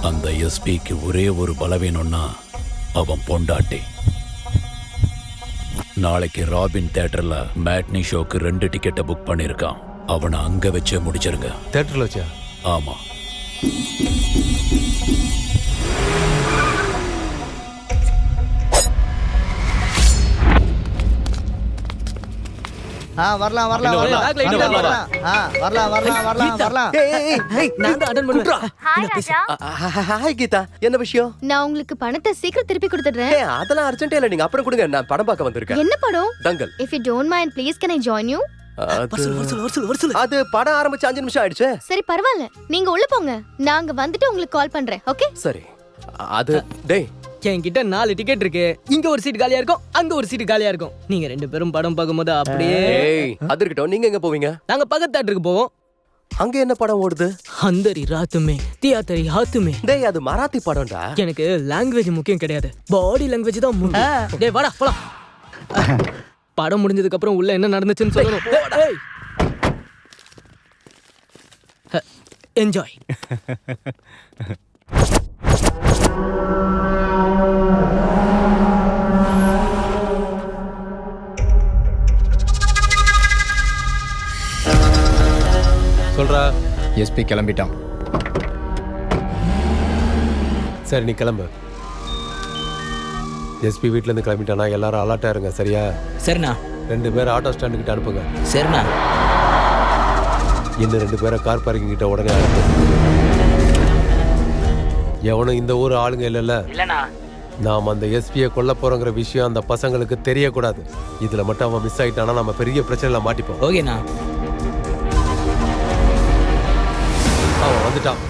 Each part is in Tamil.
அந்த எஸ்பிக்கு ஒரே ஒரு பலவீனம்னா அவன் பொண்டாட்டி. நாளைக்கு ராபின் தியேட்டர்ல மேட்னி ஷோக்கு 2 டிக்கெட்டை புக் பண்ணிருக்கான். அவனை அங்க வச்சே முடிச்சிருங்க. தியேட்டர்ல வச்சா? ஆமா. வரலாம் வரலாம் வரலாம் வரலாம் வரலாம். நான் தான் அட்டெண்ட் பண்ணுவேன். ஹாய் ராஜா. ஹாய் கீதா, என்ன விஷயம்? நான் உங்களுக்கு பணத்தை சீக்கிரம் திருப்பி கொடுத்துடுறேன். அதெல்லாம் அர்ஜென்ட்டே இல்ல, நீங்க அப்புறம் கொடுங்க. நான் படம் பார்க்க வந்திருக்கேன். என்ன படம்? தங்கல். If you don't mind, please can I join you? அது படம் ஆரம்பிச்சு 5 நிமிஷம் ஆயிடுச்சு. சரி பரவாயில்ல, நீங்க உள்ள போங்க. நாங்க வந்துட்டு உங்களுக்கு கால் பண்றேன். ஓகே? சரி. அது டேய், என்கிட்ட 4 டிக்கெட் இருக்கு. இங்க ஒரு சீட் காலியா இருக்கும், அங்க ஒரு சீட் காலியா இருக்கும். நீங்க 2 பேரும் படம் பார்க்கும்போது அப்படியே. ஏய் அது இருக்கட்டும், நீங்க எங்க போவீங்க? நாங்க பக்கத்து தியேட்டருக்கு போவோம். அங்க என்ன படம் ஓடுது? அந்தரி ராத்துமே தியேட்டரி ஹாத்துமே. டேய் அது மராத்தி படம்டா. எனக்கு லாங்குவேஜ் முக்கியம் கிடையாது, பாடி லாங்குவேஜ் தான் முக்கியம். டேய் வாடா போலாம். படம் முடிஞ்சதுக்கு அப்புறம் உள்ள என்ன நடந்துச்சுன்னு சொல்லணும். ஏய் என்ஜாய். சொல்றா. எஸ்பி கிளம்பிட்டான். சரி நீ கிளம்பு. எஸ்பி வீட்ல இருந்து கிளம்பிட்டானா எல்லாரும் அலர்ட்டா இருங்க. சரியா? சரிண்ணா. 2 பேர் ஆட்டோ ஸ்டாண்டு கிட்ட அனுப்புங்க. சரிண்ணா. இன்னும் 2 பேரை கார் பார்க்கிங் கிட்ட உடனே அனுப்பு. எவனும் இந்த ஊர் ஆளுங்க இல்லைல்ல? இல்லண்ணா. நாம் அந்த எஸ்பியை கொல்ல போறோங்கிற விஷயம் அந்த பசங்களுக்கு தெரியக்கூடாது. இதுல மட்டும் அவன் மிஸ் ஆயிட்டானா நம்ம பெரிய பிரச்சனைல மாட்டிப்போம். ஓகேண்ணா. அவன் வந்துட்டான்.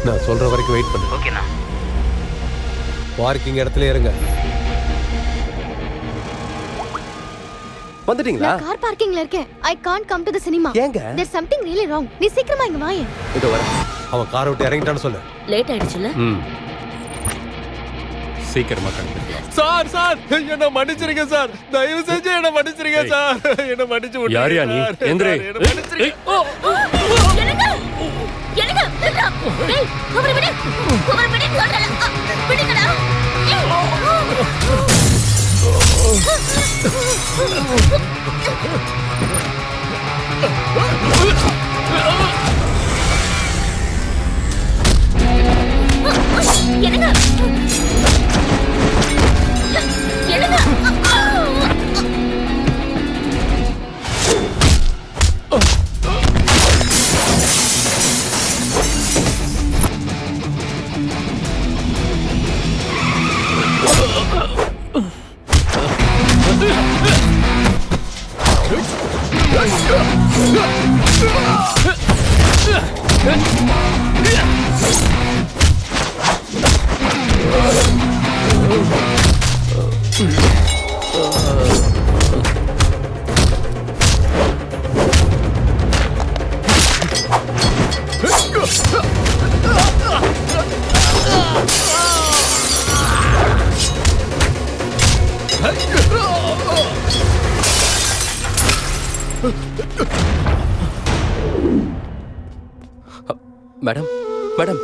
நான் சொல்ற வரைக்கும் வெயிட் பண்ணு. ஓகேண்ணா. பார்க்கிங் இடத்துல இருங்க. வந்துட்டீங்களா? நான் கார் பார்க்கிங்ல இருக்கேன். I can't come to the cinema. ஏங்க? There's something really wrong. நீ சீக்கிரமா இங்க வாயே. இதோ வர. அவன் காரை விட்டு இறங்கிட்டான்னு சொல்லு. லேட் ஆயிடுச்சுல? சீக்கிரமா கண்டுபிடிக்கலாம். சார் சார் என்ன மன்னிச்சிருங்க சார், தயவு செஞ்சு என்ன மன்னிச்சிருங்க சார், என்ன மன்னிச்சு விட்டுருங்க. யாரியா நீ? எந்திரே. எனக்கு டேய் அவரை விடு சொல்றல விடுங்கடா. Madam madam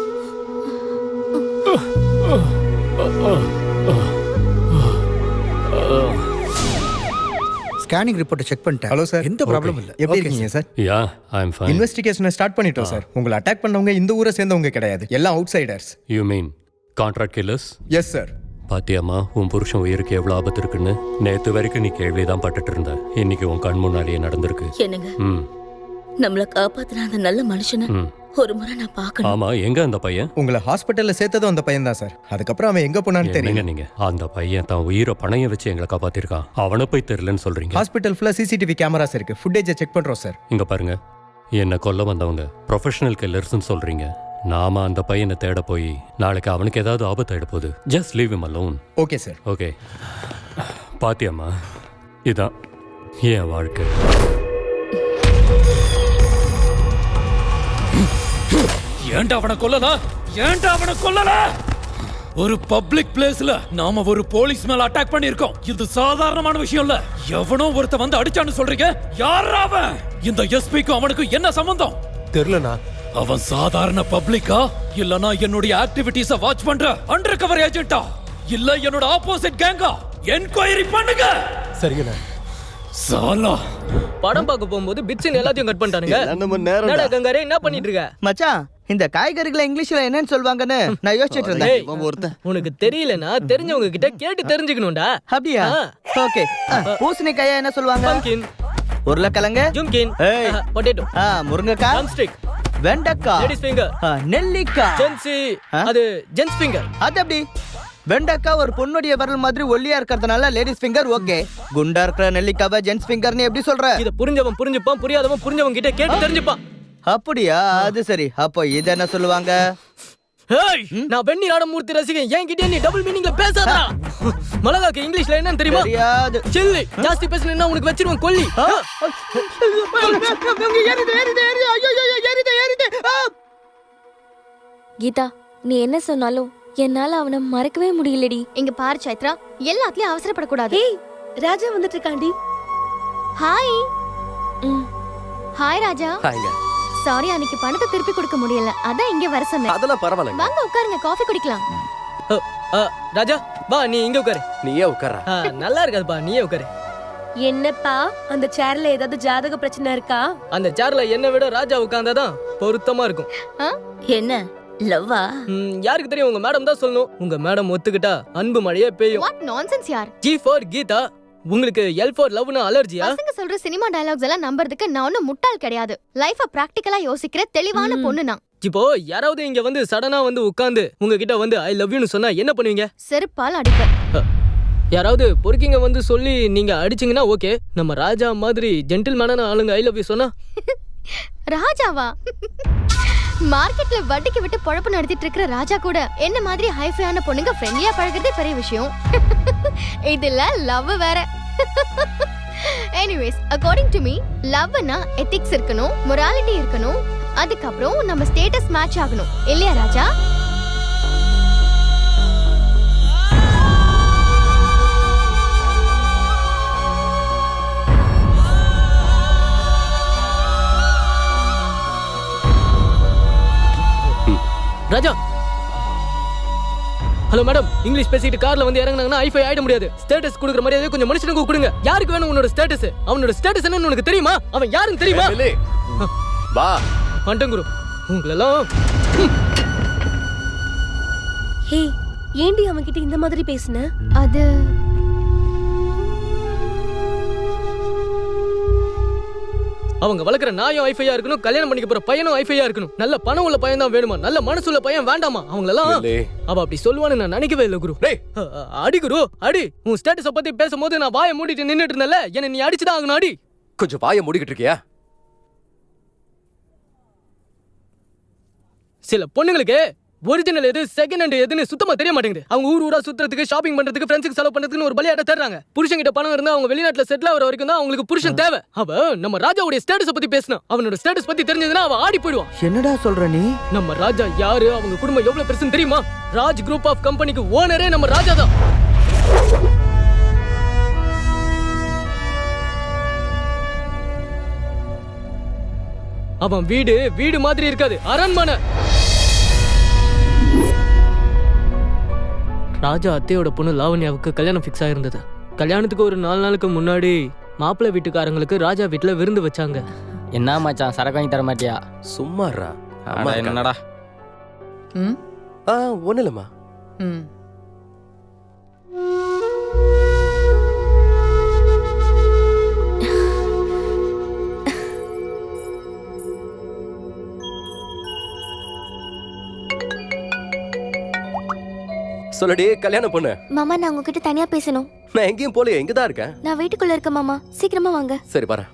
scanning report check பண்ணிட்டேன். Hello sir. எந்த ப்ராப்ளம் இல்ல. எப்படி இருக்கீங்க sir? Yeah I am fine. இன்வெஸ்டிகேஷனை ஸ்டார்ட் பண்ணிட்டோம் சார். உங்களை அட்டாக் பண்ணவங்க இந்த ஊரை சேர்ந்தவங்க கிடையாது, எல்லாம் outsiders. You mean contract killers? Yes sir. பாத்தியாமா உன் புருஷன் உயிருக்கு எவ்வளவு ஆபத்து இருக்குன்னு? நேத்து வரைக்கும் நீ கேள்விதான் பட்டுட்டு இருந்த, இன்னைக்கு உன் கண் முன்னாடியே நடந்திருக்கு. என்னங்க நம்மள காப்பாத்தின அந்த நல்ல மனுஷனை ஒரு முறை நான் பார்க்கணும். ஆமா, எங்க அந்த பையன்? உங்களை ஹாஸ்பிட்டல்ல சேர்த்ததும் அந்த பையன் தான் சார். அதுக்கப்புறம் அவன் எங்க போனான்னு தெரியல. நீங்க அந்த பையன் தான் உயிரை பணையம் வச்சு எங்களை காப்பாத்திருக்கான். அவனை போய் தெரியலன்னு சொல்றீங்க? ஹாஸ்பிட்டல் ஃபுல்லா சிசிடிவி கேமராஸ் இருக்கு, ஃபுட்டேஜை செக் பண்றோம் சார். இங்க பாருங்க, என்ன கொல்ல வந்தவங்க ப்ரொஃபஷனல் கில்லர்ஸ்னு சொல்றீங்க. நாம அந்த பையனை தேட போய் நாளைக்கு அவனுக்கு ஏதாவது ஆபத்து ஆயிட போகுது. Just leave him alone. Okay sir. Okay. பாத்தியம்மா, இதான் என் வாழ்க்கை. ஏன்டா அவனை கொல்லல? ஒரு பப்ளிக் பிளேஸ்ல நாம ஒரு போலீஸ் மேல அட்டாக் பண்ணிருக்கோம். இது சாதாரணமான விஷயம் இல்ல. எவனோ ஒருத்த வந்து அடிச்சான்னு சொல்றீங்க. யாரா அவன்? இந்த எஸ்பிக்கும் அவனுக்கும் என்ன சம்பந்தம்? தெரியலண்ணா, அவன் சாதாரண பப்ளிக்கா இல்லனா என்னுடைய ஆக்டிவிட்டீஸ வாட்ச் பண்ற அண்டர் கவர் ஏஜென்ட்டா இல்ல என்னோட ஆப்போசிட் கேங்கா என்கொயரி பண்ணுங்க. சரிங்கண்ணா. சாலா படம் பார்க்க போகும்போது பிட்ஸ் எல்லாத்தையும் கட் பண்ணிட்டானுங்க. என்னடா கங்காரே என்ன பண்ணிட்டு இருக்க? மச்சான் இந்த காய்கறிகளை இங்கிலீஷ்ல என்னன்னு சொல்வாங்கன்னு நான் யோசிச்சுட்டு இருந்தேன். ஏய், உனக்கு தெரியலனா தெரிஞ்சவங்க கிட்ட கேட்டு தெரிஞ்சுக்கணும்டா. அப்படியா? ஓகே. பூசணிக்காயா என்ன சொல்வாங்க? பம்கின், உருளைக்கிழங்கு, ஜும்கின், ஏய். பொட்டேட்டோ, முருங்கைக்காய், ட்ரம்ஸ்டிக், வெண்டைக்காய், லேடிஸ் ஃபிங்கர், நெல்லிக்காய். ஜென்சி, அது ஜென்ஸ் ஃபிங்கர். அது எப்படி? வெண்டைக்காய் ஒரு பொண்ணுடைய விரல் மாதிரி ஒல்லியா இருக்கிறதுனால லேடிஸ் ஃபிங்கர் ஓகே. குண்டா இருக்கிற நெல்லிக்காவை ஜென்ஸ் ஃபிங்கர்னு எப்படி சொல்ற? இத புரிஞ்சவன் புரிஞ்சுப்பான், புரியாதவன் புரிஞ்சவங்க கிட்ட கேட்டு தெரிஞ்சுப்பான். அப்படியா? அது சரி. அப்போ இது என்ன சொல்லுவாங்க? ஏய், நான் வெண்ணி ராடமூர்த்தி ரசிகன். என்கிட்ட நீ டபுள் மீனிங்ல பேசாதடா. மிளகாக்கு இங்கிலீஷ்ல என்னன்னு தெரியுமா? தெரியாது. சில்லி. ஜாஸ்தி பேசுனேன்னா உனக்கு வச்சிருவேன் கொல்லி. கீதா, நீ என்ன சொன்னாலும் என்னால அவனை மறக்கவே முடியலடி. இங்க பாரு சைத்ரா, எல்லாத்துலயும் அவசரப்படக்கூடாது. ஏய் ராஜா வந்துட்டு இருக்காண்டி. ஹாய். ஹாய் ராஜா. ஹாய்ங்க. சாரி, அன்னைக்கு பணத்தை திருப்பி கொடுக்க முடியல, அதான் இங்க வர சொன்னேன். அதெல்லாம் பரவாயில்லைங்க. வாங்க உட்காருங்க, காஃபி குடிக்கலாம். ராஜா வா, நீ இங்க உட்காரு. நீயே உட்கார்றா. நல்லா இருக்காதுப்பா, நீயே உட்காரு. என்னப்பா அந்த சேர்ல ஏதாவது ஜாதக பிரச்சனை இருக்கா? அந்த சேர்ல என்ன விட ராஜா உட்கார்ந்தாதான் பொருத்தமா இருக்கும். என்ன லவ்வா? யாருக்கு தெரியும்? உங்க மேடம் தான் சொல்லணும். உங்க மேடம் ஒத்துக்கிட்டா அன்பு மழையே பெய்யும். வாட் நான்சென்ஸ் யார்? G for Geeta. உங்களுக்கு L for லவ்னா அலர்ஜியா? பசங்க சொல்ற சினிமா டயலாக்ஸ் எல்லாம் நம்பறதுக்கு நான் ஒன்னும் முட்டாள் கிடையாது. லைஃப பிராக்டிகலா யோசிக்கிற தெளிவான பொண்ணு நான். இப்போ யாராவது இங்க வந்து சடனா வந்து உட்கார்ந்து உங்ககிட்ட வந்து ஐ லவ் யூன்னு சொன்னா என்ன பண்ணுவீங்க? செருப்பால் அடிப்பேன். யாராவது பொறுக்கிங்க வந்து சொல்லி நீங்க அடிச்சீங்கன்னா ஓகே. நம்ம ராஜா மாதிரி ஜென்டில்மேனான ஆளுங்க ஐ லவ் யூ சொன்னா? ராஜாவா? மார்க்கெட்ல வட்டிக்கு விட்டு பொழப்பு நடத்திட்டு இருக்கிற ராஜா கூட என்ன மாதிரி ஹைஃபையான பொண்ணுங்க ஃப்ரெண்ட்லியா பழகுறதே பெரிய விஷயம். இதுல லவ் வேற. எனிவேஸ், அக்கார்டிங் டு மீ லவ்னா எத்திக்ஸ் இருக்கணும், மொராலிட்டி இருக்கணும், அதுக்கப்புறம் நம்ம ஸ்டேட்டஸ் மேட்ச் ஆகணும், இல்லையா Raja? Raja, hello madam, English பேசிட்டு கார்ல வந்து இறங்குனாங்கன்னா ஐஃபை ஆயிட முடியாது. ஸ்டேட்டஸ் கொடுக்குற மரியாதை கொஞ்சம் மனுஷனுக்கு கொடுங்க. யாருக்கு வேணும் உன்னோட ஸ்டேட்டஸ்? அவனோட ஸ்டேட்டஸ் என்னன்னு உனக்கு தெரியுமா? அவன் யாருன்னு தெரியுமா? வா பண்டங்குரு உங்களெல்லாம். ஹே, ஏண்டி அவன் கிட்ட இந்த மாதிரி பேசுன? அது அவங்க வளர்க்குற நாயும் ஐஃபையா இருக்கணும், கல்யாணம் பண்ணிக்க போற பையனும் ஐஃபையா இருக்கணும். நல்ல பணம் உள்ள பையன் தான் வேணுமா? நல்ல மனசுள்ள பையன் வேண்டாமா? அவங்களெல்லாம் அவ அப்படி சொல்லுவான்னு நான் நினைக்கவே இல்லை குரு. அடி குரு, அடி. உன் ஸ்டேட்டஸ பத்தி பேசும்போது நான் வாயை மூடிட்டு நின்னுட்டு இருந்தல, என்ன நீ அடிச்சுதான் ஆகணும். அடி. கொஞ்சம் வாயை மூடிக்கிட்டு இருக்கியா? சில பொண்ணுங்களுக்கு ஒரிஜினல் எது செகண்ட் ஹேண்ட் எதுன்னு சுத்தமா தெரிய மாட்டேங்குது. அவங்க ஊரா சுத்துறதுக்கு, ஷாப்பிங் பண்றதுக்கு, ஃப்ரெண்ட்ஸுக்கு செலவு பண்றதுக்கு ஒரு பலியாட்ட தேடுறாங்க. புருஷன் கிட்ட பணம் இருந்தா அவங்க வெளிநாட்டுல செட்டில் ஆகிற வரைக்கும் தான் அவங்களுக்கு புருஷன் தேவை. அவ நம்ம ராஜாவுடைய ஸ்டேட்டஸ் பத்தி பேசினா, அவனோட ஸ்டேட்டஸ் பத்தி தெரிஞ்சதுன்னா அவ ஆடி போயிடுவான். என்னடா சொல்ற நீ? நம்ம ராஜா யாரு, அவங்க குடும்பம் எவ்வளவு பெருசுன்னு தெரியுமா? ராஜ் குரூப் ஆஃப் கம்பெனிக்கு ஓனரே நம்ம ராஜா தான். அவன் வீடு வீடு மாதிரி இருக்காது, அரண்மனை. ராஜா அத்தையோட பொண்ணு லாவண்யாவுக்கு கல்யாணம் ஃபிக்ஸ் ஆயிருந்தது. கல்யாணத்துக்கு ஒரு 4 நாளுக்கு முன்னாடி மாப்பிள்ளை வீட்டுக்காரங்களுக்கு ராஜா வீட்டுல விருந்து வச்சாங்க. என்ன மச்சான், சரக்கு வாங்கி தர மாட்டியா? சும்மாறா. என்னடா? ஒண்ணு இல்லம்மா. சொல்லடி கல்யாணம் பொண்ணு. மாமா, நான் உங்ககிட்ட தனியா பேசணும். நான் எங்கேயும் போல, இங்கதான் இருக்கேன். நான் வீட்டுக்குள்ள இருக்கேன் மாமா, சீக்கிரமா வாங்க. சரி பாரு.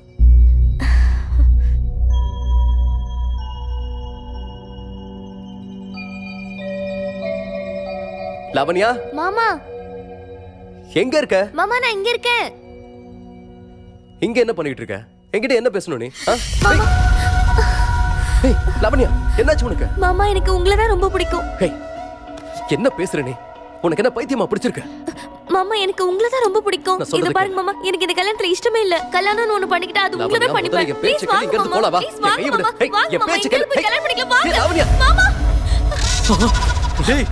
லாவண்யா மாமா. எங்க இருக்க? மாமா, நான் இங்க இருக்கேன். இங்க என்ன பண்ணிட்டு இருக்க? என்கிட்ட என்ன பேசணும் நீ? லாவண்யா, என்னாச்சு உனக்கு? மாமா, எனக்கு உங்களை தான் ரொம்ப பிடிக்கும். என்ன பேசுற நீ? உனக்கு என்ன பைத்தியமா பிடிச்சிருக்க? மாமா எனக்கு உங்களை தான் ரொம்ப பிடிக்கும். நான் சொல்றது இத பாருங்க மாமா, எனக்கு இந்த கல்யாணத்துல இஷ்டமே இல்ல. கல்யாணம்னு ஒண்ணு பண்ணிக்கிட்டா அது உங்களை தான் பண்ணிப்பேன். என் பேச்சு ப்ளீஸ் கேளு, இங்க வாங்க இருந்து போலாம், வா. மாமா. ப்ளீஸ் என் வாங்க கையை விடு. மாமா. ஹேய், வாங்க என் மாமா, பேச்சு எங்க கேளு. போய் கல்யாணம் பண்ணிக்கலாம் வாங்க. ஏய், லாவண்யா. மாமா டேய்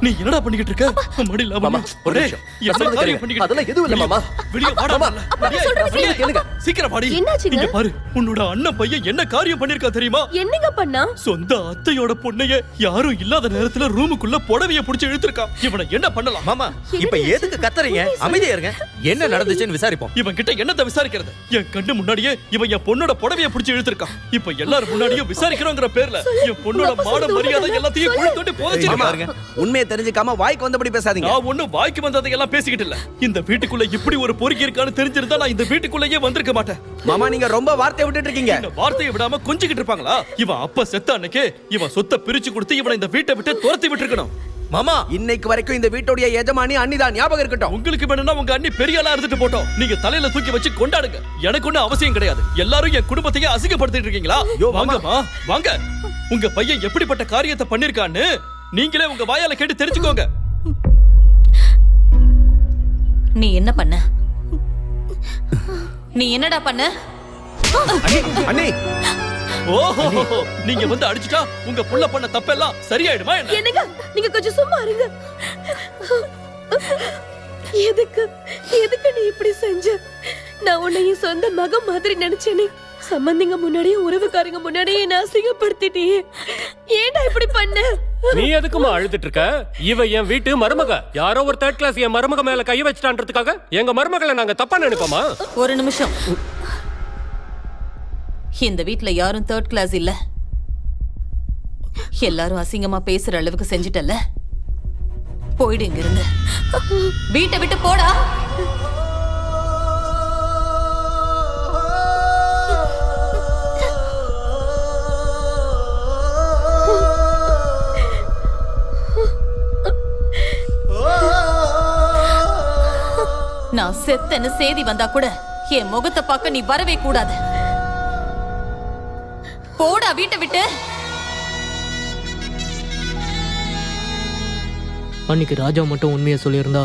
நீ என்னடா பண்ணிக்கிட்டு இருக்க? மடி மாமா, லாவண்யா. ஒரு டேய், நிமிஷம். என்ன நான் சொல்றது காரியம் கேளுங்க. பண்ணிக்கிட்டு அதெல்லாம் எதுவும் இல்ல, மாமா. வெளிய வாடா. மாமா, டேய், நான் சொல்றது கேளுங்க. சீக்கிரம் வாடி. என்னாச்சுங்க? இங்க பாரு, உன்னோட அண்ணன் பையன் என்ன காரியம் பண்ணிருக்கா தெரியுமா? என்னங்க பண்ணா? சொந்த அத்தையோட பொண்ணைய யாரும் இல்லாத நேரத்துல ரூமுக்குள்ள புடவைய புடிச்சு இழுத்துருக்கான். இவனை என்ன பண்ணலாம்? மாமா இப்ப எதுக்கு கத்துறீங்க? அமைதியா இருங்க. என்ன நடந்துச்சுன்னு விசாரிப்போம். இவன் கிட்ட என்னத்த விசாரிக்கிறது? என் கண்ணு முன்னாடியே இவன் என் பொண்ணோட புடவைய புடிச்சு இழுத்துருக்கான். இப்ப எல்லாரும் முன்னாடியும் விசாரிக்கிறோங்கிற பேர்ல என் பொண்ணோட மான மரியாதை எல்லாத்தையும் குழி தோண்டி மாமா, போதச்சிருக்காங்க. உண்மையை தெரிஞ்சுக்காம வாய்க்கு வந்தபடி பேசாதீங்க. நான் ஒண்ணும் வாய்க்கு வந்ததை எல்லாம் பேசிக்கிட்டு இல்ல. இந்த வீட்டுக்குள்ள இப்படி ஒரு பொறுக்கி இருக்கான்னு தெரிஞ்சிருந்தா நான் இந்த வீட்டுக்குள்ளேயே வந்திருக்க மாட்டேன். மாமா நீங்க ரொம்ப வார்த்தை விட்டுட்டு இருக்கீங்க. இந்த வார்த்தையை விடாம கொஞ்சிக்கிட்டு இருப்பாங்களா? இவன் அப்ப செத்த அன்னைக்கு இவன் சொத்தை பிரிச்சு கொடுத்து இவனை இந்த வீட்டை விட்டு துரத்தி விட்டுருக்கணும். மாமா இன்னைக்கு வரைக்கும் இந்த வீட்டுடைய எஜமானி அண்ணிதான், ஞாபகம் இருக்கட்டும். உங்களுக்கு வேணும்னா உங்க அண்ணி பெரிய ஆளா இருந்துட்டு போட்டோம். நீங்க தலையில தூக்கி வச்சு கொண்டாடுங்க. எனக்கு ஒண்ணும் அவசியம் கிடையாது. எல்லாரும் என் குடும்பத்தையே அசிங்கப்படுத்திட்டு இருக்கீங்களா? வாங்கம்மா வாங்க. உங்க பையன் எப்படிப்பட்ட காரியத்தை பண்ணிருக்கான்னு நீங்களே உங்க வாயால கேட்டு தெரிஞ்சுக்கோங்க. நீ என்ன பண்ண? நீ என்னடா பண்ண? அண்ணி ஓஹோ, நீங்க வந்து அடிச்சுட்டா உங்க புள்ள பண்ண தப்பெல்லாம் சரியாயிடுமா என்ன? என்னங்க நீங்க கொஞ்சம் சும்மா இருங்க. எதுக்கு எதுக்கு நீ இப்படி செஞ்ச? நான் உன்னை என் சொந்த மகன் மாதிரி நினைச்சேனே. சம்பந்திங்க முன்னாடியே உறவுக்காரங்க முன்னாடியே என்ன அசிங்கப்படுத்திட்டியே. ஏன்டா இப்படி பண்ண? நீ எதுக்குமா அழுதுட்டு இருக்க? இவ என் வீட்டு மருமக. யாரோ ஒரு தேர்ட் கிளாஸ் என் மருமக மேல கைய வச்சிட்டான்றதுக்காக எங்க மருமகளை நாங்க தப்பா நினைப்போமா? ஒரு நிமிஷம். இந்த வீட்ல யாரும் தேர்ட் கிளாஸ் இல்ல. எல்லாரும் அசிங்கமா பேசுற அளவுக்கு செஞ்சிட்டல்ல. போயிடு இங்க இருந்து. வீட்டை விட்டு போடா. நான் செத்தன்னு செய்தி வந்தா கூட என் முகத்தை பார்க்க நீ வரவே கூடாது. போடா வீட்டை விட்டு. அன்னைக்கு ராஜா மட்டும் உண்மையை சொல்லியிருந்தா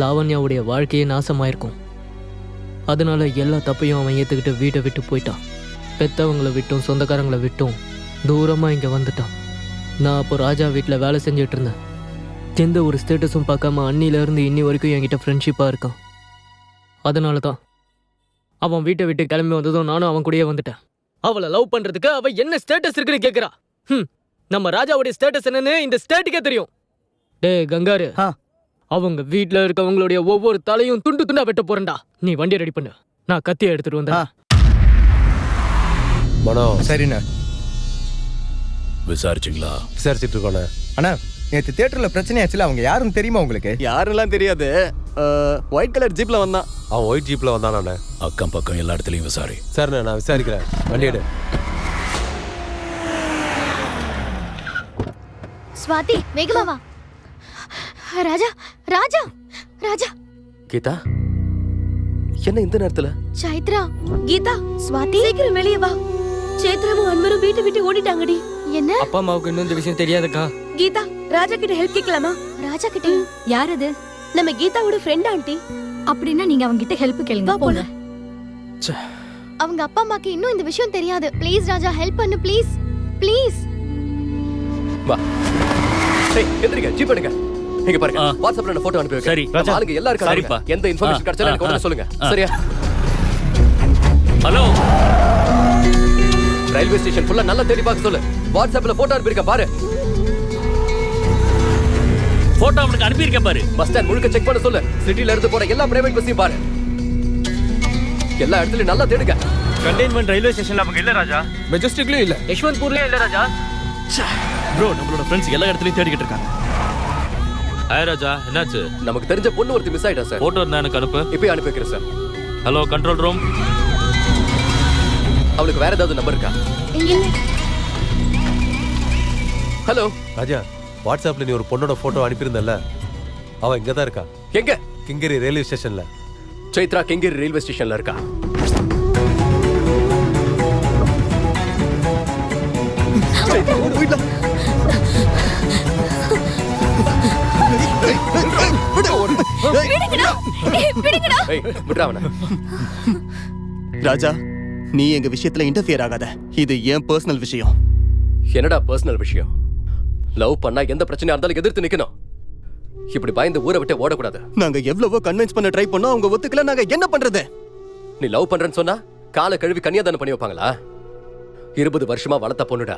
லாவண்யாவுடைய வாழ்க்கையே நாசமாயிருக்கும். அதனால எல்லா தப்பையும் அவன் ஏத்துக்கிட்டு வீட்டை விட்டு போயிட்டான். பெத்தவங்களை விட்டும் சொந்தக்காரங்களை விட்டும் தூரமா இங்க வந்துட்டான். நான் அப்போ ராஜா வீட்டில் வேலை செஞ்சுட்டு இருந்தேன். எந்த ஒரு ஸ்டேட்டஸும் பார்க்காம அன்னிலேருந்து இன்னி வரைக்கும் என்கிட்ட ஃப்ரெண்ட்ஷிப்பாக இருக்கான். அதனால தான் அவன் வீட்டை விட்டு கிளம்பி வந்ததும் நானும் அவன் கூடயே வந்துட்டேன். அவளை லவ் பண்றதுக்கு அவ என்ன ஸ்டேட்டஸ் இருக்குன்னு கேட்குறா. நம்ம ராஜாவுடைய ஸ்டேட்டஸ் என்னன்னு இந்த ஸ்டேட்டுக்கே தெரியும். டே கங்காரு, அவங்க வீட்டில் இருக்கவங்களுடைய ஒவ்வொரு தலையும் துண்டு துண்டா வெட்ட போறேன்டா. நீ வண்டியை ரெடி பண்ணு, நான் கத்தியை எடுத்துட்டு வந்தேன். மனோ சரிண்ணா. விசாரிச்சிங்களா? விசாரிச்சுட்டு இருக்கோண்ணே. அண்ணா நேற்று தியேட்டர்ல பிரச்சனை ஆச்சுல, அவங்க யாருன்னு தெரியுமா உங்களுக்கு? யாரெல்லாம் தெரியாது. ஒயிட் கலர் ஜீப்ல வந்தான். அவன் ஒயிட் ஜீப்ல வந்தானே. அக்கம் பக்கம் எல்லா இடத்துலயும் விசாரி. சரிண்ணே, நான் விசாரிக்கிறேன். வண்டி எடு. ஸ்வாதி வேகமா வா. ராஜா ராஜா ராஜா. கீதா என்ன இந்த நேரத்துல? சைத்ரா. கீதா ஸ்வாதி சீக்கிரம் வெளியே வா. சேத்ராவும் அன்பரும் வீட்டை விட்டு ஓடிட்டாங்கடி. என்ன? அப்பா அம்மாவுக்கு இன்னும் இந்த விஷயம் தெரியாதுக்கா. கீதா ராஜா கிட்ட ஹெல்ப் கேட்கலாமா? ராஜா கிட்ட? யார் அது? நம்ம கீதாவோட ஃப்ரெண்ட் ஆண்டி. அப்படின்னா நீங்க அவங்க கிட்ட ஹெல்ப் கேளுங்க. போங்க. அவங்க அப்பா அம்மாக்கு இன்னும் இந்த விஷயம் தெரியாது. ப்ளீஸ் ராஜா ஹெல்ப் பண்ணு ப்ளீஸ் ப்ளீஸ். வா. டேய் எந்திரிங்க, ஜீப் எடுங்க. இங்க பாருங்க, வாட்ஸ்அப்ல நான் போட்டோ அனுப்பி வைக்கிறேன். சரி நம்ம ஆளுங்க எல்லாரும் இருக்காங்க. எந்த இன்ஃபர்மேஷன் கிடைச்சாலும் எனக்கு உடனே சொல்லுங்க. சரியா? ஹலோ, ரயில்வே ஸ்டேஷன் ஃபுல்லா நல்லா தேடி பார்க்க சொல்லு. வாட்ஸ்அப்ல போட்டோ அனுப்பியிருக்கேன் பாரு. போட்டோ அவனுக்கு அனுப்பியிருக்கேன் பாரு. பஸ் ஸ்டாண்ட் முழுக்க செக் பண்ண சொல்லு. சிட்டில இருந்து போற எல்லா பிரைவேட் பஸ்ஸையும் பாரு. எல்லா இடத்துலயும் நல்லா தேடுங்க. கண்டெய்ன்மென்ட் ரயில்வே ஸ்டேஷன்ல அவங்க இல்ல ராஜா. மெஜஸ்டிக்லயும் இல்ல, யஷ்வந்த்பூர்லயும் இல்ல ராஜா. ப்ரோ, நம்மளோட ஃப்ரெண்ட்ஸ் எல்லா இடத்துலயும் தேடிக்கிட்டு இருக்காங்க. ஹாய் ராஜா, என்னாச்சு? நமக்கு தெரிஞ்ச பொண்ணு ஒருத்தி மிஸ் ஆயிட்டா சார். போட்டோ இருந்தா எனக்கு அனுப்பு. இப்பயே அனுப்பி வைக்கிறேன் சார். Hello control room. அவளுக்கு வேற ஏதாவது நம்பர் இருக்கா? இல்ல. ஹலோ ராஜா, வாட்ஸ்அப்ல நீ ஒரு பொண்ணோட போட்டோ அனுப்பியிருந்தல்ல, அவ இங்க தான் இருக்கா. எங்க? கிங்கரி ரயில்வே ஸ்டேஷன்ல. சைத்ரா கிங்கரி ரயில்வே ஸ்டேஷன்ல இருக்கா? ஏய் விட்றா அவனை. ராஜா நீ எங்க விஷயத்துல இன்டர்ஃபியர் ஆகாத. இது ஏன் பர்சனல் விஷயம். என்னடா பர்சனல் விஷயம்? லவ் பண்ணா எந்த பிரச்சனையா இருந்தாலும் எதிர்த்து நிக்கணும். இப்படி பயந்து ஊரை விட்டு ஓடக்கூடாது. நாங்க எவ்வளவோ கன்வின்ஸ் பண்ண ட்ரை பண்ணோம், அவங்க ஒத்துக்கல. நாங்க என்ன பண்றது? நீ லவ் பண்றேன்னு சொன்னா காலை கழுவி கன்னியாதானம் பண்ணி வைப்பாங்களா? 20 வருஷமா வளர்த்த பொண்ணுடா.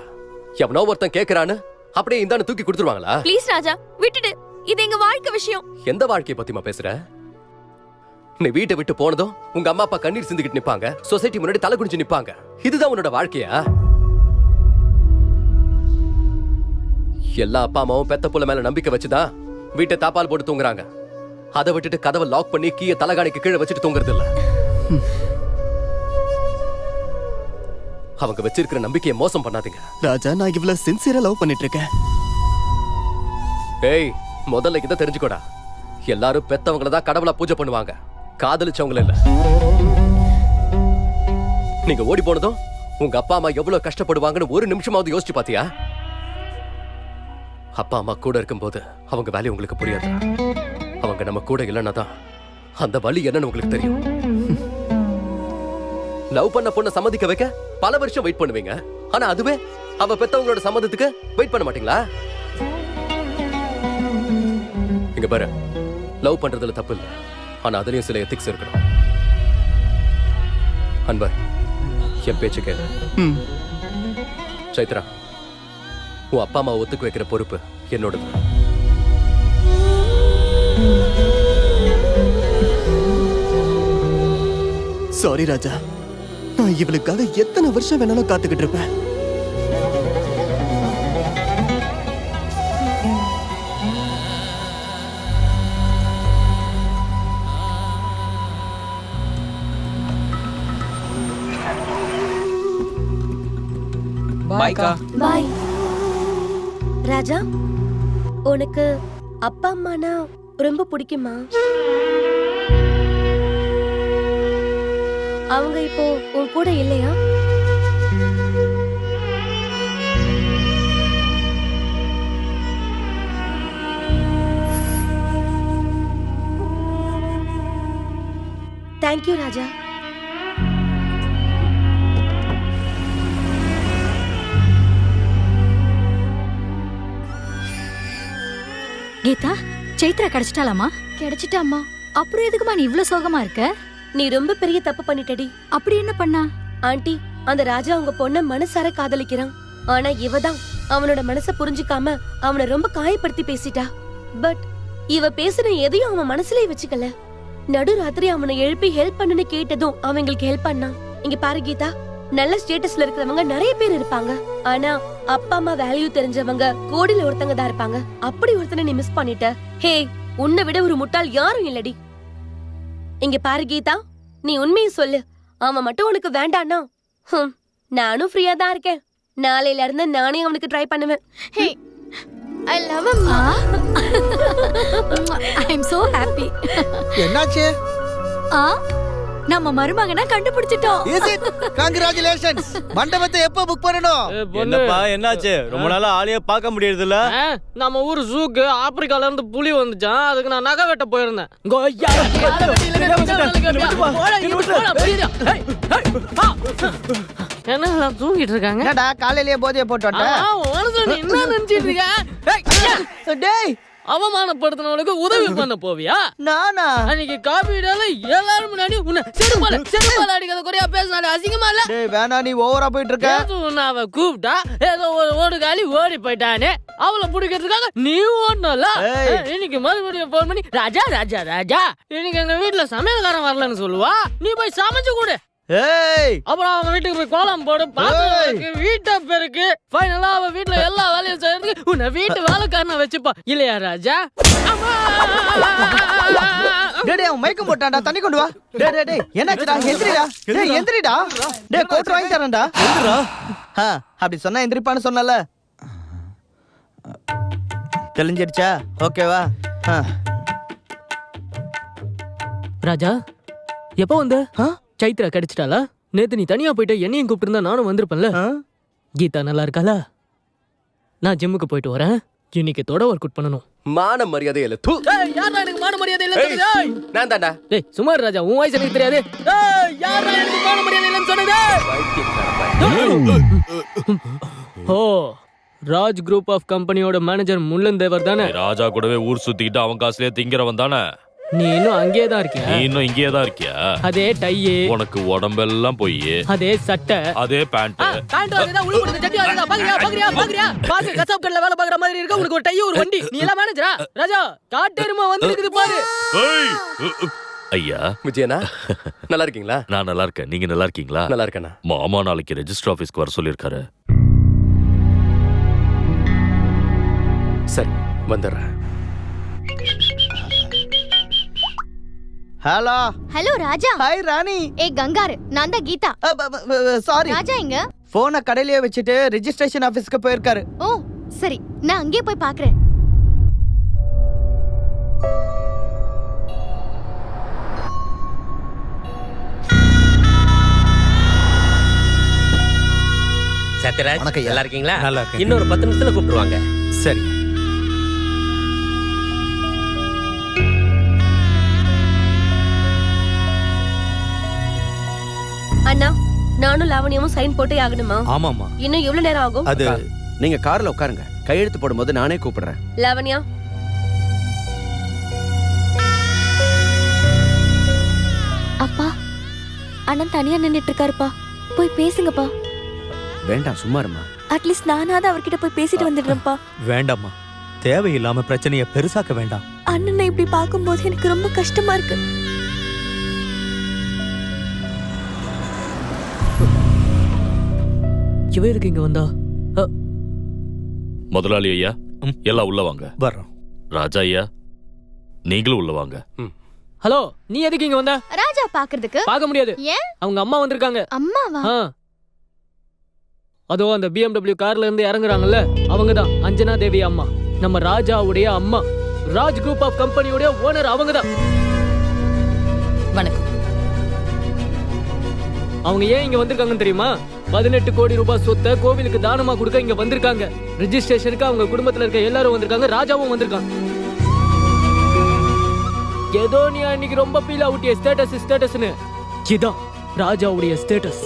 எவனோ ஒருத்தன் கேக்குறான்னு அப்படியே இந்தான்னு தூக்கி கொடுத்துருவாங்களா? ப்ளீஸ் ராஜா விட்டுடு. இது எங்க வாழ்க்கை விஷயம். எந்த வாழ்க்கையை பத்திமா பேசுற? நீ வீட்டை விட்டு போனதும் உங்க அம்மா அப்பா கண்ணீர் சிந்திக்கிட்டு நிப்பாங்க, சொசைட்டி முன்னாடி தலை குனிஞ்சு நிப்பாங்க. இதுதான் உன்னோட வாழ்க்கையா? எல்லா அப்பா அம்மாவும் பெத்த புள்ள மேல நம்பிக்கை வச்சுதான் வீட்டை தாப்பால் போட்டு தூங்குறாங்க. அதை விட்டுட்டு கதவை லாக் பண்ணி கீழே தலகாணிக்கு கீழே வச்சுட்டு தூங்குறது இல்ல. அவங்க வச்சிருக்கிற நம்பிக்கையை மோசம் பண்ணாதீங்க. ராஜா நான் இவ்வளவு சின்சியரா லவ் பண்ணிட்டு இருக்கேன். ஏய் முதல்ல இதை தெரிஞ்சுக்கோடா. எல்லாரும் பெத்தவங்கள தான் கடவுளா பூஜை பண்ணுவாங்க, காதலிச்சவங்கள இல்ல. நீங்க ஓடி போனதும் உங்க அப்பா அம்மா எவ்வளவு கஷ்டப்படுவாங்கன்னு ஒரு நிமிஷமாவது யோசிச்சு பாத்தியா? அப்பா அம்மா கூட இருக்கும்போது அவங்க வேலையை உங்களுக்கு புரியாது. அவங்க நம்ம கூட இல்லைன்னா தான் அந்த வலி என்னன்னு உங்களுக்கு தெரியும். லவ் பண்ண பொண்ணை சம்மதிக்க வைக்க பல வருஷம் வெயிட் பண்ணுவீங்க. ஆனா அதுவே அவ பெத்தவங்களோட சம்மதத்துக்கு வெயிட் பண்ண மாட்டீங்களா? இங்க பாரு, லவ் பண்றதுல தப்பு இல்லை, ஆனா அதுலயும் சில எத்திக்ஸ் இருக்கணும். அன்பர் என் பேச்சு கேளு. சைத்ரா, உன் அப்பா அம்மா ஒத்துக்கு வைக்கிற பொறுப்பு என்னோடது. சாரி ராஜா, நான் இவளுக்காக எத்தனை வருஷம் வேணாலும் காத்துக்கிட்டு இருப்பேன். பாய்க்கா. பாய். ராஜா உனக்கு அப்பா அம்மானா ரொம்ப பிடிக்குமா? அவங்க இப்போ உன் கூட இல்லையா? தேங்க்யூ ராஜா. கீதா, சைத்ரா கிடைச்சிட்டாலாமா? கிடைச்சிட்டாமா. அப்புறம் எதுக்குமா நீ இவ்ளோ சோகமா இருக்க? நீ ரொம்ப பெரிய தப்பு பண்ணிட்டடி. அப்படி என்ன பண்ணா? ஆண்டி, அந்த ராஜா உங்க பொண்ண மனசார காதலிக்கிறான். ஆனா இவதான் அவனோட மனச புரிஞ்சுக்காம அவனை ரொம்ப காயப்படுத்தி பேசிட்டா. பட் இவ பேசுன எதையும் அவன் மனசுலயே வச்சுக்கல. நடுராத்திரி அவனை எழுப்பி ஹெல்ப் பண்ணுன்னு கேட்டதும் அவங்களுக்கு ஹெல்ப் பண்ணான். இங்க பாரு கீதா, நல்ல ஸ்டேட்டஸ்ல இருக்கிறவங்க நிறைய பேர் இருப்பாங்க. ஆனா அப்பா அம்மா வேல்யூ தெரிஞ்சவங்க கோடியில ஒருத்தங்க தான் இருப்பாங்க. அப்படி ஒருத்தனை நீ மிஸ் பண்ணிட்ட. ஹே, உன்னை விட ஒரு முட்டாள் யாரும் இல்லடி. இங்க பாரு கீதா, நீ உண்மையை சொல்லு. அவன் மட்டும் உனக்கு வேண்டானா? நானும் ஃப்ரீயா தான் இருக்கேன். நாளையில இருந்து நானே அவனுக்கு ட்ரை பண்ணுவேன். ஹே, I love him, ma. I'm so happy. என்னாச்சு? நம்ம மருமகனை கண்டுபிடிச்சிட்டோம். Is it? Congratulations. மண்டபத்தை எப்ப புக் பண்ணனும்? என்னப்பா என்னாச்சு? ரொம்ப நாளா ஆளையே பார்க்க முடியறது இல்ல. நம்ம ஊர் ஜூக்கு ஆப்பிரிக்கால இருந்து புலி வந்துச்சான். அதுக்கு நான் நகை வெட்ட போயிருந்தேன். என்ன தூங்கிட்டு இருக்காங்க? என்னடா காலையிலேயே போதைய போட்டு வந்த? என்ன நினைச்சிட்டு இருக்க? டேய், அவமானப்படுத்தினவனுக்கு உதவி பண்ண போவியா? நானா? அன்னைக்கு காபி டேல எல்லாரும் முன்னாடி உன்னை செருப்பால அடிக்காத குறையா பேசினாடு. அசிங்கமா இல்ல? டேய் வேணா, நீ ஓவரா போயிட்டு இருக்க. அவ கூப்பிட்டா ஏதோ ஒரு காலி ஓடி போயிட்டானே, அவளை பிடிக்கிறதுக்காக நீ ஓடணும்ல. இன்னைக்கு மறுபடியும் போன் பண்ணி ராஜா ராஜா ராஜா இன்னைக்கு எங்க வீட்டுல சமையல்காரன் வரலன்னு சொல்லுவா. நீ போய் சமைச்சு கொடு. அப்புறம் அவன் வீட்டுக்கு போய் கோலம் போடு, பாத்திரம் வீட்டை பெருக்கு. ஃபைனலா அவன் வீட்டுல எல்லா வேலையும் செய்யறதுக்கு உன்னை வீட்டு வேலைக்காரனை வச்சுப்பா இல்லையா ராஜா? டேய் அவன் மயக்கம் போட்டான்டா, தண்ணி கொண்டு வா. டேய் என்னாச்சுடா? எந்திரிடா. டேய் எந்திரிடா. டேய் கோட் வாங்கி தரேன்டா. எந்திரா. அப்படி சொன்னா எந்திரிப்பான்னு சொன்னல. தெளிஞ்சிடுச்சா? ஓகேவா? ராஜா எப்போ வந்த? சைத்ரா கிடைச்சிட்டாளா? நேத்து நீ தனியா போயிட்ட, என்னையும் கூப்பிட்டு இருந்தா நானும் வந்திருப்பேன்ல. கீதா நல்லா இருக்காளா? நான் ஜிம்முக்கு போயிட்டு வரேன். இன்னைக்கு தொட ஒர்க் அவுட் பண்ணணும். மான மரியாதை இல்ல. தூ. யாரா எனக்கு மான மரியாதை இல்ல சொன்னது? நான் தான்டா. டேய் சுமார் ராஜா, உன் வாய்ஸ் எனக்கு தெரியாது. யாரா எனக்கு மான மரியாதை இல்லன்னு சொன்னது? ஓ, ராஜ் குரூப் ஆஃப் கம்பெனியோட மேனேஜர் முள்ளன் தேவர் தானே? ராஜா கூடவே ஊர் சுத்திக்கிட்டு அவன் காசுலயே திங்கிறவன் தானே. நீ இன்னும் அங்கேயே தான் இருக்கியா? நீ இன்னும் இங்கேயே தான் இருக்கியா? அதே டையே, உனக்கு உடம்பெல்லாம் போய் அதே சட்டை, அதே பேண்ட். பேண்ட் அதேதான், உள்ள போடுற சட்டை அதேதான். பாக்குறியா? பாக்க கசாப் கடையில வேலை பாக்குற மாதிரி இருக்க. உனக்கு ஒரு டை, ஒரு வண்டி. நீ எல்லாம் மேனேஜரா? ராஜா, காட்டெருமை வந்திருக்குது பாரு. ஐயா விஜயனா, நல்லா இருக்கீங்களா? நான் நல்லா இருக்கேன். நீங்க நல்லா இருக்கீங்களா? நல்லா இருக்கேனா. மாமா நாளைக்கு ரெஜிஸ்டர் ஆபீஸ்க்கு வர சொல்லிருக்காரு. சரி, வந்துடுறேன். ஹலோ ராஜா. ஹாய் ராணி. கங்காரு, நான் தான் கீதா. சாரி. ராஜா எங்க? போனை கடையிலேயே வச்சுட்டு ரெஜிஸ்ட்ரேஷன் ஆபீஸ்க்கு போயிருக்காரு. ஓ சரி, நான் அங்கேயே போய் பாக்குறேன். சத்யராஜ், நல்லா இருக்கீங்களா? நல்லா இருக்கேன். இன்னொரு 10 நிமிஷத்துல கூப்பிடுவாங்க. சரி. அண்ணா, நானும் லாவணியமும் சைன் போட்டே ஆகணுமா? ஆமாமா. இன்னும் எவ்வளவு நேரம் ஆகும்? அது நீங்க கார்ல உட்காருங்க, கையெழுத்து போடும்போது நானே கூப்பிடுறேன். லாவண்யா, அப்பா, அண்ணன் தனியா நின்னுட்டு இருக்காருப்பா, போய் பேசுங்கப்பா. வேண்டாம், சும்மா இருமா. அட்லீஸ்ட் நானாவது அவர்கிட்ட போய் பேசிட்டு வந்துடுறேன்ப்பா. வேண்டாம்மா, தேவையில்லாம பிரச்சனையை பெருசாக்க வேண்டாம். அண்ணனை இப்படி பார்க்கும்போது எனக்கு ரொம்ப கஷ்டமா இருக்கு. இவ இருக்கு இங்க வந்தா. முதலாளி ஐயா, எல்லாம் உள்ள வாங்க. வர்றோம். ராஜா ஐயா, நீங்களும் உள்ள வாங்க. ஹலோ, நீ எதுக்கு இங்க வந்த? ராஜா பாக்குறதுக்கு. பார்க்க முடியாது. ஏன்? அவங்க அம்மா வந்திருக்காங்க. அம்மாவா? அதோ அந்த BMW கார்ல இருந்து இறங்குறாங்கல்ல, அவங்கதான் அஞ்சனா தேவி அம்மா. நம்ம ராஜாவுடைய அம்மா. ராஜ் குரூப் ஆஃப் கம்பெனியோட ஓனர் அவங்கதான். வணக்கம். அவங்க ஏன் இங்க வந்திருக்காங்கன்னு தெரியுமா? 18 கோடி ரூபாய் சொத்தை கோவிலுக்கு தானமா கொடுக்க இங்க வந்திருக்காங்க. ரெஜிஸ்ட்ரேஷனுக்கு அவங்க குடும்பத்துல இருக்க எல்லாரும் வந்திருக்காங்க, ராஜாவும் வந்திருக்காங்க. ஏதோ நீ அன்னைக்கு ரொம்ப ஃபீல் ஆவுட்டிய ஸ்டேட்டஸ்னு, இதான் ராஜாவுடைய ஸ்டேட்டஸ்.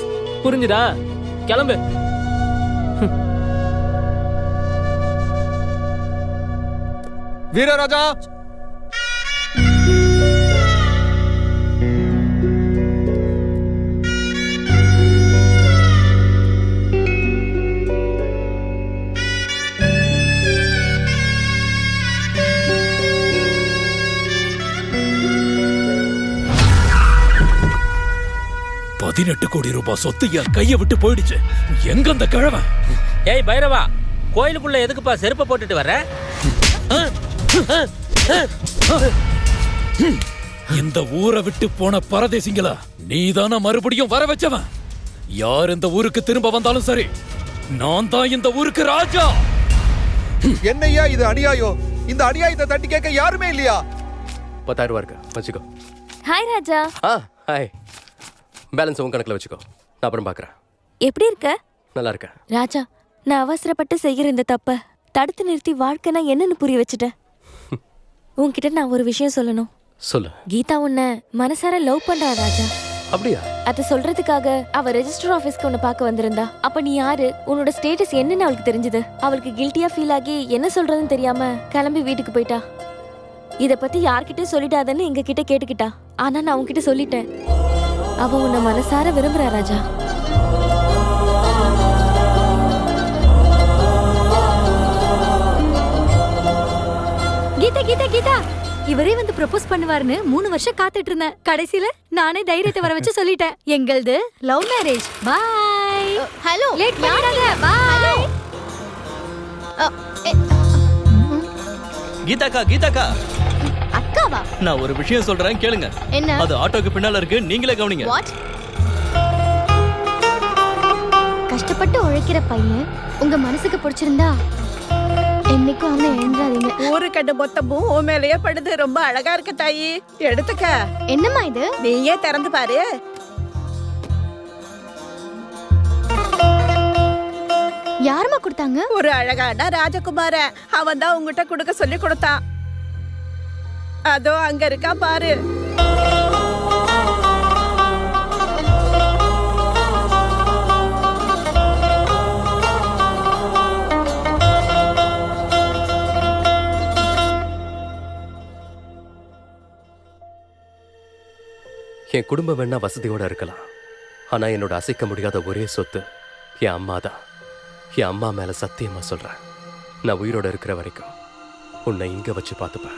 புரிஞ்சுதா? கிளம்பு. வீரராஜா, கோடி ரூபாய் சொத்து என் கையை விட்டு போயிடுச்சு. எங்க அந்த கிழவன்? ஏய் பைரவா, கோயிலுக்குள்ள எதுக்குப்பா செருப்பை போட்டுட்டு வர? இந்த ஊரை விட்டு போன பரதேசிங்களா, நீதானா மறுபடியும் வர வச்சவன்? யார் இந்த ஊருக்கு திரும்ப வந்தாலும் சரி, நான் தான் இந்த ஊருக்கு ராஜா. என்னையா இது அநியாயம்? இந்த அநியாயத்தை தட்டி கேட்க யாருமே இல்லையா? 10,000 ரூபாய் இருக்கு, வச்சுக்கோ. ஹாய் ராஜா. ஹாய். பேலன்ஸ் உன் கணக்குல வச்சுக்கோ, நான் அப்புறம் பார்க்கறேன். எப்படி இருக்க? நல்லா இருக்கேன். ராஜா, நான் அவசரப்பட்டு செய்யற இந்த தப்ப தடுத்து நிறுத்தி வாழ்க்கைனா என்னன்னு புரிய வச்சுட்டேன். உன்கிட்ட நான் ஒரு விஷயம் சொல்லணும். சொல்லு. கீதா உன்னை மனசார லவ் பண்றா ராஜா. அப்படியா? அத சொல்றதுக்காக அவ ரெஜிஸ்டர் ஆபீஸ்க்கு உன்னை பார்க்க வந்திருந்தா. அப்ப நீ யாரு, உன்னோட ஸ்டேட்டஸ் என்னன்னு அவளுக்கு தெரிஞ்சது. அவளுக்கு கில்ட்டியா ஃபீல் ஆகி என்ன சொல்றதுன்னு தெரியாம கிளம்பி வீட்டுக்கு போயிட்டா. இத பத்தி யார்கிட்டயும் சொல்லிடாதன்னு எங்க கிட்ட கேட்டுக்கிட்டா. ஆனா நான் உன்கிட்ட சொல்லிட்டேன். அவ உன்னை மனசார விரும்புறா ராஜா. கீதா கீதா கீதா, இவரே வந்து ப்ரப்போஸ் பண்ணுவாருன்னு 3 வருஷம் காத்துட்டு இருந்தேன். கடைசியில நானே தைரியத்தை வர வச்சு சொல்லிட்டேன். எங்களது லவ் மேரேஜ். பாய். ஹலோ, லேட் பண்ணாத. பாய். கீதாக்கா, கீதாக்கா. அக்காவா? நான் ஒரு விஷயம் சொல்றேன், கேளுங்க. என்ன? அது ஆட்டோக்கு பின்னால இருக்கு, நீங்களே கவனிங்க. வாட்? கஷ்டப்பட்டு உழைக்கிற பையன் உங்க மனசுக்கு பிடிச்சிருந்தா என்னைக்கும் அவனை எழுந்தாதீங்க. ஊரு கண்டு மொத்தமும் உன் மேலேயே படுது. ரொம்ப அழகா இருக்கு தாயி, எடுத்துக்க. என்னம்மா இது? நீயே திறந்து பாரு. யாருமா கொடுத்தாங்க? ஒரு அழகான ராஜகுமார, அவன் தான் உங்ககிட்ட கொடுக்க சொல்லி கொடுத்தான். அதோ அங்க இருக்கா பாரு. என் குடும்பம் வேணா வசதியோட இருக்கலாம், ஆனா என்னோட அசைக்க முடியாத ஒரே சொத்து என் அம்மா தான். என் அம்மா மேல சத்தியமா சொல்றேன், நான் உயிரோட இருக்கிற வரைக்கும் உன்னை இங்க வச்சு பார்த்துப்பேன்.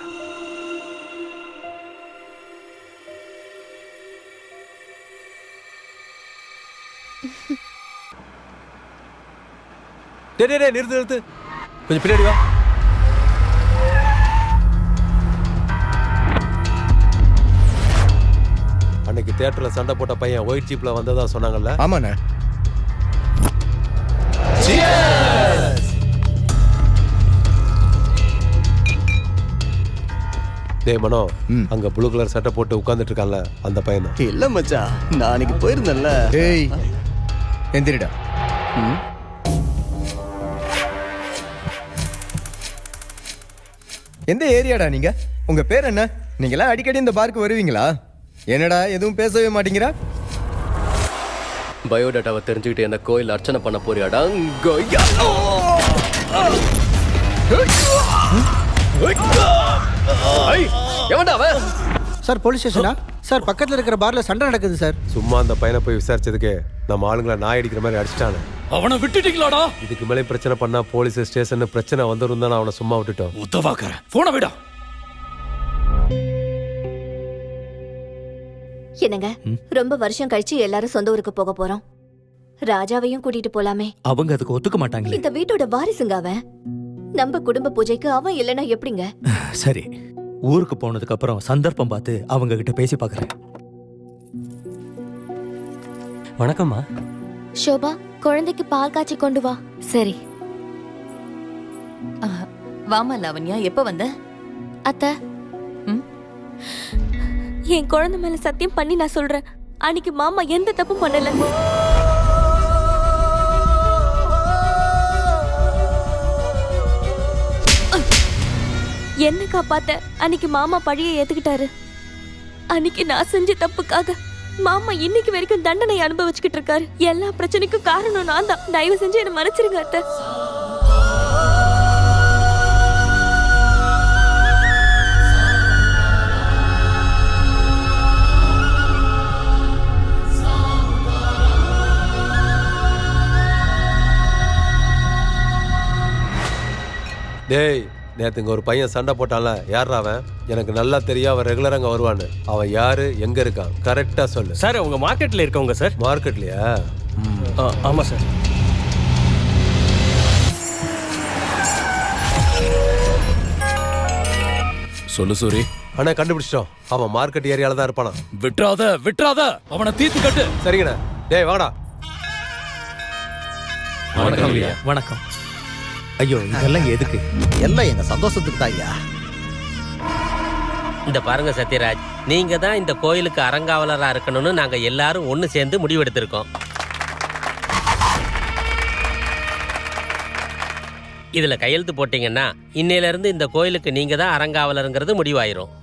நிறுத்து நிறுத்து, கொஞ்சம் பின்னாடி வா. அன்னைக்கு தியேட்டர்ல சண்டை போட்ட பையன் ஒயிட் ஜீப்ல வந்ததா சொன்னாங்கல்ல? ஆமாண்ணே. டேய் மனோ, அங்க ப்ளூ கலர் சட்டை போட்டு உட்கார்ந்துட்டு இருக்கான்ல அந்த பையன் தான். இல்ல மச்சான், நான் அன்னைக்கு போயிருந்தேன்ல. ஏய் எந்திரிடா. எந்த ஏரியாடா நீங்க? உங்க பேர் என்ன? நீங்களாம் அடிக்கடி இந்த பார்க்கு வருவீங்களா? என்னடா எதுவும் பேசவே மாட்டீங்களா? பயோடேட்டாவை தெரிஞ்சுக்கிட்டு என்ன கோயில் அர்ச்சனை பண்ண போறியாடா? சார் போலீஸ் ஸ்டேஷனா? சார் பக்கத்துல இருக்கிற பார்ல சண்டை நடக்குது சார். சும்மா அந்த பையனை போய் விசாரிச்சதுக்கு நம்ம ஆளுங்களை நாய் அடிக்கிற மாதிரி அடிச்சிட்டானு. அவனை விட்டுட்டீங்களாடா? இதுக்கு மேலே பிரச்சனை பண்ணா போலீஸ் ஸ்டேஷன் பிரச்சனை வந்துரும் தான் அவனை சும்மா விட்டுட்டோம். உத்தவாக்கற போன விடா. என்னங்க, ரொம்ப வருஷம் கழிச்சு எல்லாரும் சொந்த ஊருக்கு போக போறோம். ராஜாவையும் கூட்டிட்டு போலாமே? அவங்க அதுக்கு ஒத்துக்க மாட்டாங்களே. இந்த வீட்டோட வாரிசுங்க அவன். நம்ம குடும்ப பூஜைக்கு அவன் இல்லைன்னா எப்படிங்க? சரி, ஊருக்கு போனதுக்கு அப்புறம் சந்தர்ப்பம் பார்த்து அவங்க கிட்ட பேசி பார்க்கறேன். வணக்கம்மா. ஷோபா, குழந்தைக்கு பால் காய்ச்சி கொண்டு வா. சரி. வாமா லாவண்யா, எப்ப வந்த? அத்தை, என் குழந்தை மேல சத்தியம் பண்ணி நான் சொல்றேன், அன்னைக்கு மாமா எந்த தப்பும் பண்ணல. என்ன காப்பாத்த அன்னைக்கு மாமா பழியை ஏத்துக்கிட்டாரு. அன்னைக்கு நான் செஞ்ச தப்புக்காக மாமா இன்னைக்கு வரைக்கும் தண்டனை அனுபவிச்சுக்கிட்டு இருக்காரு. எல்லா பிரச்சனைக்கும் காரணம் நான் தான். தயவு செஞ்சு என்ன மன்னிச்சிருங்க அத்தை. டேய், நேத்து இங்க ஒரு பையன் சண்டை போட்டான்ல, யாரா அவன்? எனக்கு நல்லா தெரியும், அவன் ரெகுலரா அங்க வருவான்னு. அவன் யாரு, எங்க இருக்கான், கரெக்டா சொல்லு. சார், அவங்க மார்க்கெட்ல இருக்கவங்க சார். மார்க்கெட்லயா? ஆமா சார். சொல்லு சூரி. அண்ணா கண்டுபிடிச்சிட்டோம், அவன் மார்க்கெட் ஏரியால தான் இருப்பானா. விட்டுறாத விட்டுறாத, அவனை தீர்த்து கட்டு. சரிங்கண்ணா. டேய் வாடா. வணக்கம் ஐயா. வணக்கம். ஐயோ, இதெல்லாம் எதுக்கு? எல்லாம் எங்க சந்தோஷத்துக்கு தான் ஐயா. இந்த பாருங்க சத்யராஜ், நீங்க தான் இந்த கோயிலுக்கு அறங்காவலரா இருக்கணும்னு நாங்க எல்லாரும் ஒண்ணு சேர்ந்து முடிவெடுத்திருக்கோம். இதுல கையெழுத்து போட்டீங்கன்னா இன்னையில இருந்து இந்த கோயிலுக்கு நீங்க தான் அறங்காவலருங்கிறது முடிவாயிரும்.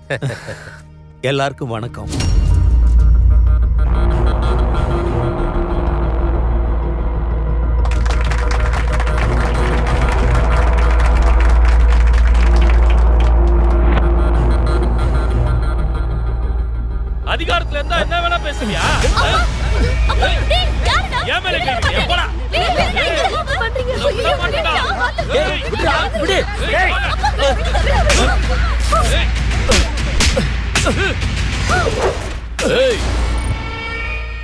எல்லாருக்கும் வணக்கம். அதிகாரத்துல இருந்தா என்ன வேணா பேசுவியா? ஏன் மேல கேக்குறீங்க? போடா.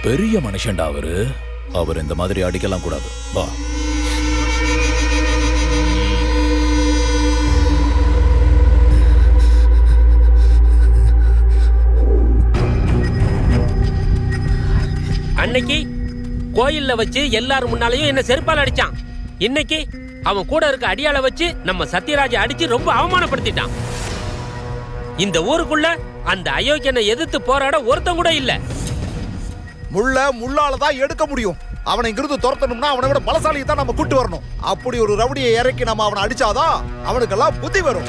பெரிய மனுஷன்டா அவரு. அவர் இந்த மாதிரி அடிக்கலாம் கூடாது. வா. அன்னைக்கு கோயில்ல வச்சு எல்லாரும் முன்னாலையும் என்ன செருப்பால் அடிச்சான். இன்னைக்கு அவன் கூட இருக்க அடியாள வச்சு நம்ம சத்யராஜை அடிச்சு ரொம்ப அவமானப்படுத்திட்டான். இந்த ஊருக்குள்ள அந்த அயோக்கியனை எதிர்த்து போராட ஒருத்தன் கூட இல்ல. முள்ளால தான் எடுக்க முடியும். அவனை இங்கிருந்து துரத்தணும்னா அவனை விட பலசாலியை தான் நம்ம கூட்டு வரணும். அப்படி ஒரு ரவுடியை இறக்கி நம்ம அவனை அடிச்சாதான் அவனுக்கெல்லாம் புத்தி வரும்.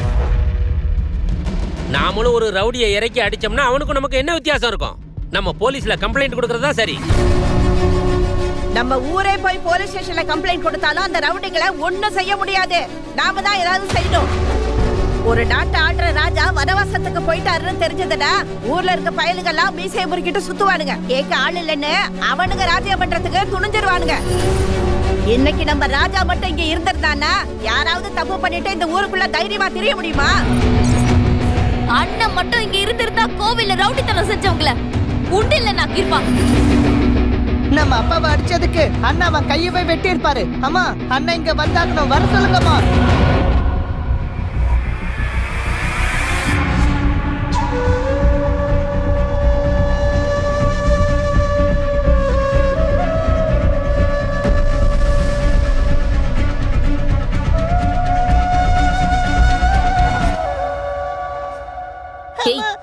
நாமளும் ஒரு ரவுடியை இறக்கி அடிச்சோம்னா அவனுக்கும் நமக்கு என்ன வித்தியாசம் இருக்கும்? நம்ம போலீஸ்ல கம்ப்ளைண்ட் கொடுக்கறதா சரி. நம்ம ஊரே போய் போலீஸ் ஸ்டேஷன்ல கம்ப்ளைண்ட் கொடுத்தாலும் அந்த ரவுடிங்களை ஒண்ணும் செய்ய முடியாது. நாம தான் ஏதாவது செய்யணும். ஒரு நாட்டு ஆடுற ராஜா வனவாசத்துக்கு போயிட்டாருன்னு தெரிஞ்சதுடா ஊர்ல இருக்க பயலுகெல்லாம் மீசையை முறுக்கிட்டு சுத்துவானுங்க. கேட்க ஆள் இல்லைன்னு அவனுங்க ராஜ்யம் பண்றதுக்கு துணிஞ்சிருவானுங்க. இன்னைக்கு நம்ம ராஜா மட்டும் இங்க இருந்திருந்தானா யாராவது தப்பு பண்ணிட்டு இந்த ஊருக்குள்ள தைரியமா தெரிய முடியுமா? அண்ணன் மட்டும் இங்க இருந்திருந்தா கோவில்ல ரவுடித்தனம் செஞ்சவங்கள உண்டு இல்ல நான் இருப்பான். நம்ம அப்பாவை அடிச்சதுக்கு அண்ணா அவன் கையவே வெட்டி இருப்பாரு. அம்மா அண்ணன் இங்க வந்தாங்கன்னு வர சொல்லுங்கம்மா.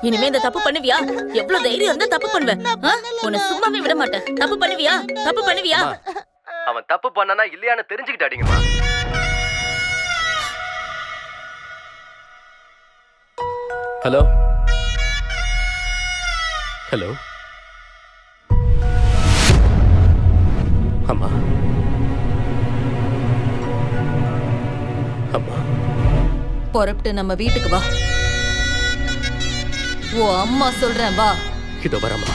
இனிமே இந்த தப்பு பண்ணுவியா? எவ்வளவு தைரியம் இருந்தா தப்பு பண்ணுவேன். உன்னை சும்மாவே விட மாட்டேன். தப்பு பண்ணுவியா? தப்பு பண்ணுவியா? அவன் தப்பு பண்ணனா இல்லையான்னு தெரிஞ்சுக்கிட்டு அடிங்கம்மா. ஹலோ ஹலோ அம்மா அம்மா புறப்பட்டு நம்ம வீட்டுக்கு வா. ஓ அம்மா சொல்றேன் வா. இதோ வரம்மா.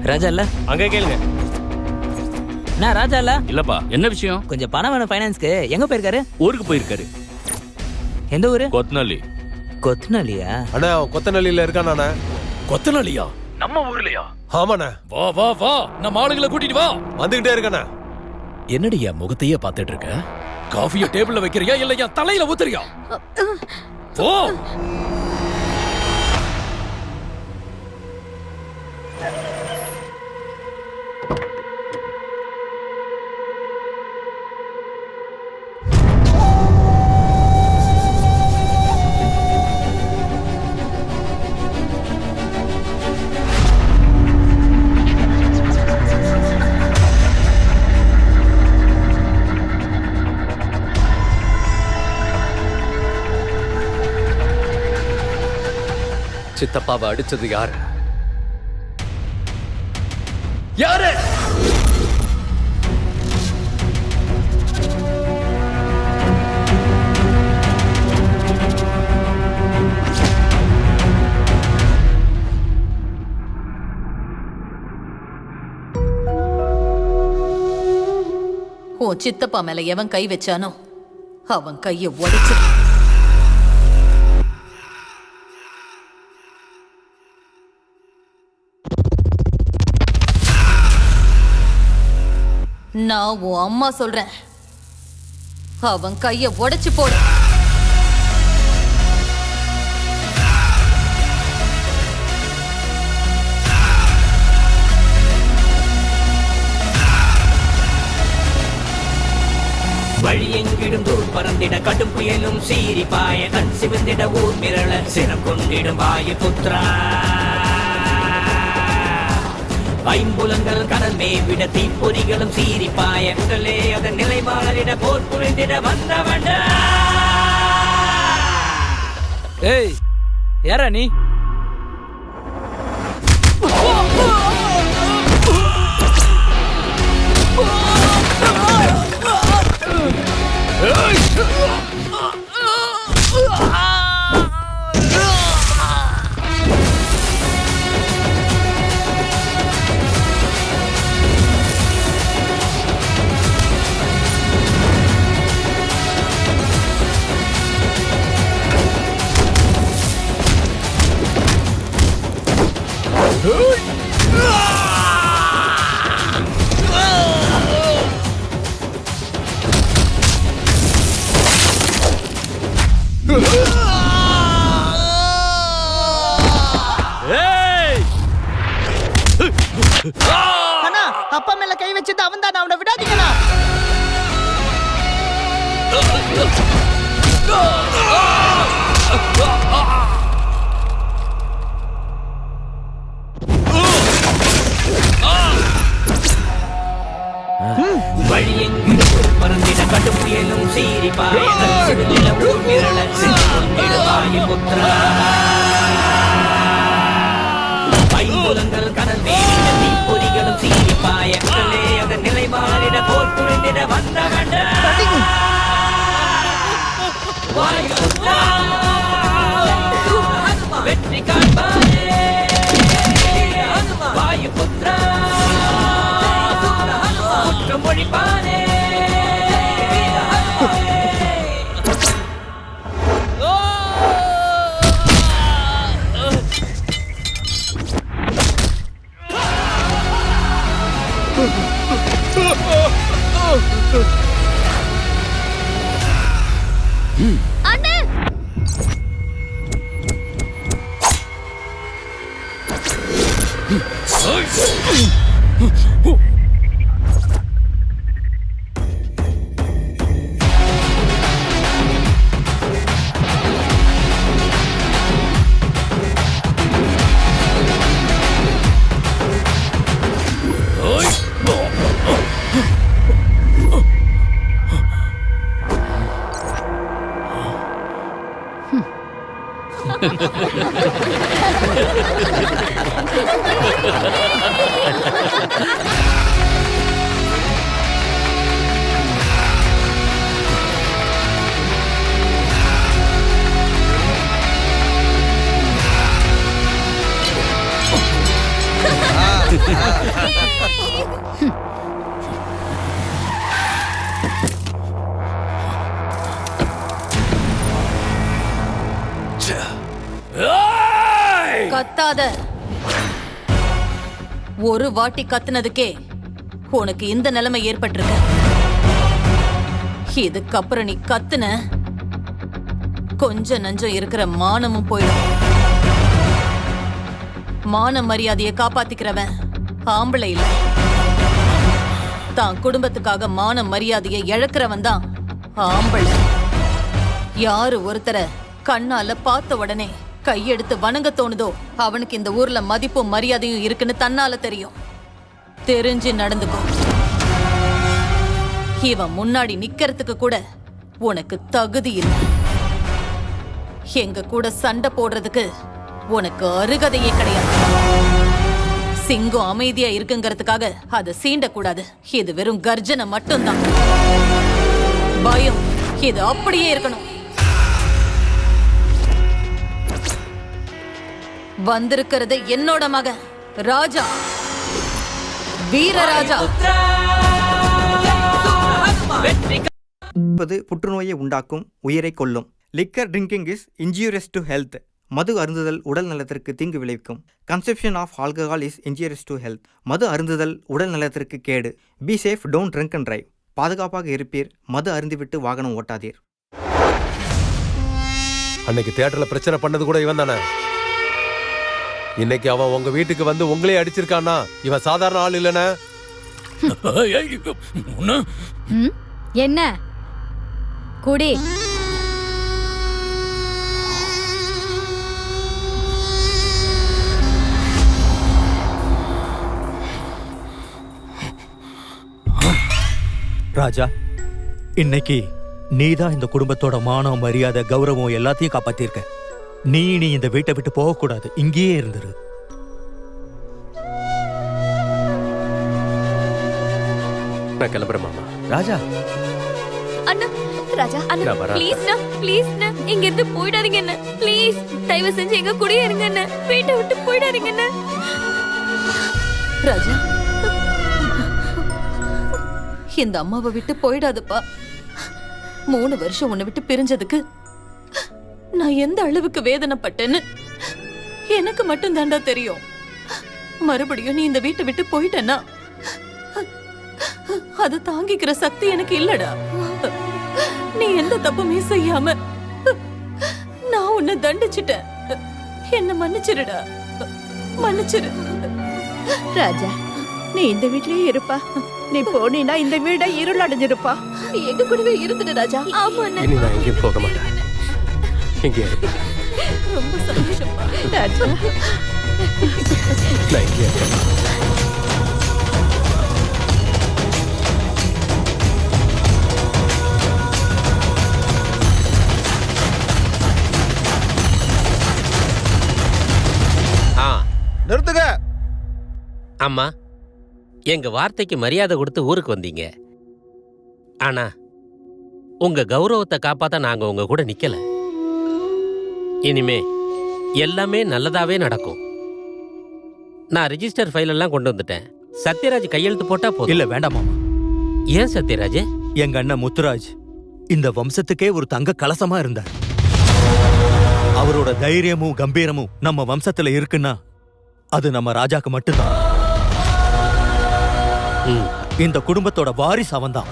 ராஜா இல்ல? அங்க கேளுங்க. நான் ராஜா இல்ல? இல்லப்பா, என்ன விஷயம்? கொஞ்சம் பணம் வேணும் ஃபைனான்ஸ்க்கு. எங்க போயிருக்காரு? ஊருக்கு போயிருக்காரு. எந்த ஊரு? கொத்தனல்லி. கொத்தனல்லியா? அண்ணா அவன் கொத்தனல்லியில இருக்கானே. கொத்தனல்லியா? நம்ம ஊர்லயா? ஆமாண்ணா. வா வா வா, நம்ம ஆளுங்களை கூட்டிட்டு வா. வந்துகிட்டே இருக்கண்ணா. என்னடி என் முகத்தையே பார்த்துட்டு இருக்க? காஃபியை டேபிள்ல வைக்கிறியா இல்ல என் தலையில ஊத்துறியா? போ. சித்தப்பாவை அடிச்சது யாரு? யாரு? உன் சித்தப்பா மேல எவன் கை வச்சானோ அவன் கைய உடைச்சு. நான் உன் அம்மா சொல்றேன், அவன் கைய உடைச்சு போடு. வழி எங்கிடும் தூள் பறந்திட கடும் புயலும் சீரி பாய கண் சிவந்திட ஊர் மிரள சினம் கொண்டிடும் வாயு புத்ரா. ஐம்புலங்கள் கடல் மேவிட தீப்பொறிகளும் சீரி பாய உடலே அதன் நிலை மாறிட போர் புரிந்திட வந்தவண்ட. ஏய் யாரா நீ? அண்ணா, அப்பா மேல கை வச்சது அவன் தான். அவனை விடாதீங்கண்ணா. வழியெங்கிலும் பறந்திட கடும் புயலும் சீறி பாயல புத்திரா ஐம்புலங்கள் கடல் மேலிட தீப்பொறிகளும் சீறி பாயங்களே அதன் நிலை மாறிட போர் புரிந்திட வந்தவன் வெற்றி காண்பானே வாயு புத்திரா மொழிப்பானே அண்ணே கத்தாத. ஒரு வாட்டி கத்துனதுக்கே உனக்கு இந்த நிலைமை ஏற்பட்டிருக்கு. இதுக்கப்புறம் நீ கத்துன கொஞ்ச நஞ்சம் இருக்கிற மானமும் போயிடும். மான மரியாதையை காப்பாத்திக்கிறவன் ஆம்பளை இல்ல, தான் குடும்பத்துக்காக மான மரியாதையை இழக்கிறவன் தான் ஆம்பளை. யாரு ஒருத்தரை கண்ணால பார்த்த உடனே கையெடுத்து வணங்க தோணுதோ அவனுக்கு இந்த ஊர்ல மதிப்பும் மரியாதையும் இருக்குன்னு தன்னால தெரியும். தெரிஞ்சு நடந்துக்கோ. இவன் முன்னாடி நிக்கிறதுக்கு கூட உனக்கு தகுதி இல்லை. எங்க கூட சண்டை போடுறதுக்கு உனக்கு அருகதையே கிடையாது. சிங்கம் அமைதியா இருக்குங்கிறதுக்காக அதை சீண்டக்கூடாது. இது வெறும் கர்ஜனை மட்டும்தான். பயம் இது அப்படியே இருக்கணும். வந்திருக்கிறது என்னோட மகன் ராஜா, வீரராஜா. புற்றுநோயை உண்டாக்கும், உயிரை கொல்லும். Liquor drinking is injurious to health. மது அருந்துதல் உடல் நலத்திற்கு தீங்கு விளைவிக்கும். Consumption of alcohol is injurious to health. மது அருந்துதல் உடல் நலத்திற்கு கேடு. Be safe, don't drink and drive. பாதுகாப்பாக இருப்பீர், மது அருந்திவிட்டு வாகனம் ஓட்டாதீர். அன்னைக்கு தியேட்டர்ல பிரச்சனை பண்ணது கூட இவன் தானே. இன்னைக்கு அவன் உங்க வீட்டுக்கு வந்து உங்களே அடிச்சிருக்கானா? இவன் சாதாரண ஆள் இல்லைனா? என்ன குடி. ராஜா, இன்னைக்கு நீதான் இந்த குடும்பத்தோட மானம், மரியாதை, கௌரவம் எல்லாத்தையும் காப்பாத்திருக்க. நீ இந்த வீட்டை விட்டு போக கூடாது, இங்கேயே இருந்துரு. நான் கிளம்புறேன் மாமா. ராஜா, அண்ணா, ராஜா அண்ணா, ப்ளீஸ்ண்ணா, ப்ளீஸ்ண்ணா, இங்க இருந்து போயிடாதீங்க அண்ணா, ப்ளீஸ். தயவு செஞ்சு எங்க கூடயே இருங்க அண்ணா, வீட்டை விட்டு போயிடாதீங்க அண்ணா. ராஜா, இந்த அம்மாவை விட்டு போயிடாதப்பா. 3 வருஷம் உன்னை விட்டு பிரிஞ்சதுக்கு நான் எந்த அளவுக்கு வேதனைப்பட்டேன்னு எனக்கு மட்டும் தாண்டா தெரியும். மறுபடியும் நீ இந்த வீட்டை விட்டு போயிட்டேன்னா அதை தாங்கிக்கிற சக்தி எனக்கு இல்லடா. நீ எந்த தப்புமே செய்யாம நான் உன்னை தண்டிச்சிட்டேன். என்ன மன்னிச்சிருடா, மன்னிச்சிரு. ராஜா, நீ இந்த வீட்லயே இருப்பா. நீ போனீனா இந்த வீட இருள் அடைஞ்சிருப்பா. நீ எங்க கூடவே இருந்துடு ராஜா. ஆமா இனி நான் எங்கேயும் போக மாட்டேன். இங்கே இருப்பேன். ரொம்ப சந்தோஷமா ராஜா. நான் இங்கே இருப்பேன். நிறுத்துங்க. அம்மா, எங்க வார்த்தைக்கு மரியாதை கொடுத்து ஊருக்கு வந்தீங்க. ஆனா உங்க கௌரவத்தை காப்பாத்த நாங்க உங்க கூட நிக்கல. இனிமே எல்லாமே நல்லதாவே நடக்கும். நான் ரிஜிஸ்டர் ஃபைல் எல்லாம் கொண்டு வந்துட்டேன். சத்யராஜ் கையெழுத்து போட்டா போதும். இல்ல வேண்டாம் மாமா. ஏன் சத்யராஜ்? எங்க அண்ணன் முத்துராஜ் இந்த வம்சத்துக்கே ஒரு தங்க கலசமா இருந்தார். அவரோட தைரியமும் கம்பீரமும் நம்ம வம்சத்துல இருக்குன்னா அது நம்ம ராஜாக்கு மட்டும்தான். இந்த குடும்பத்தோட வாரிசு அவன்தான்.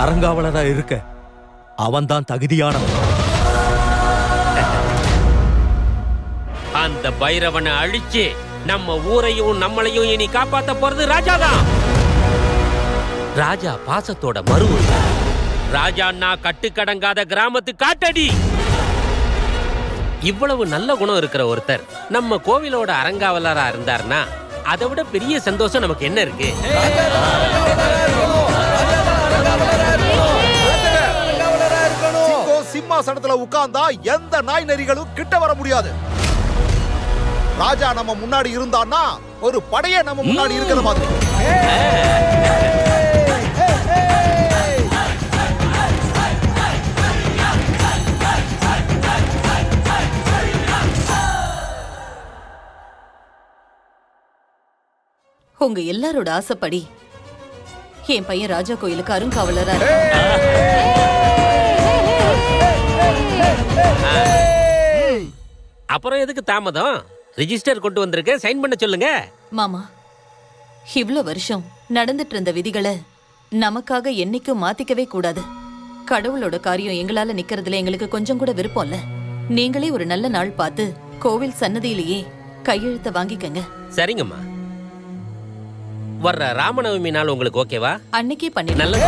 அரங்காவலரா இருக்க அவன்தான் தகுதியானவன். அந்த பைரவனை அழிச்சு நம்ம ஊரையும் நம்மளையும் இனி காப்பாத்த போறது ராஜாதான். ராஜா பாசத்தோட மறுவு. ராஜான்னா கட்டுக்கடங்காத கிராமத்து காட்டடி. இவ்வளவு நல்ல குணம் இருக்கிற ஒருத்தர் நம்ம கோவிலோட அரங்காவலரா இருந்தார்னா அதை விட பெரிய சந்தோஷம் நமக்கு என்ன இருக்கு? சிம்மாசனத்துல உட்கார்ந்தா எந்த நாய் நரிகளும் கிட்ட வர முடியாது. ராஜா நம்ம முன்னாடி இருந்தான்னா ஒரு படையே நம்ம முன்னாடி இருக்கிற மாதிரி. உங்க எல்லாரோட ஆசைப்படி என் பையன் ராஜா கோயிலுக்கு அருங்காவலரா அப்புறம் எதுக்கு தாமதம்? ரிஜிஸ்டர் கொண்டு வந்திருக்க, சைன் பண்ண சொல்லுங்க. மாமா, இவ்ளோ வருஷம் நடந்துட்டு இருந்த விதிகளை நமக்காக என்னைக்கும் மாத்திக்கவே கூடாது. கடவுளோட காரியம் எங்களால நிக்கிறதுல எங்களுக்கு கொஞ்சம் கூட விருப்பம் இல்ல. நீங்களே ஒரு நல்ல நாள் பார்த்து கோவில் சன்னதியிலேயே கையெழுத்த வாங்கிக்கங்க. சரிங்கம்மா. வர்ற ராமநவமி நாள் உங்களுக்கு ஓகேவா? அன்னைக்கே பண்ணி நல்லது.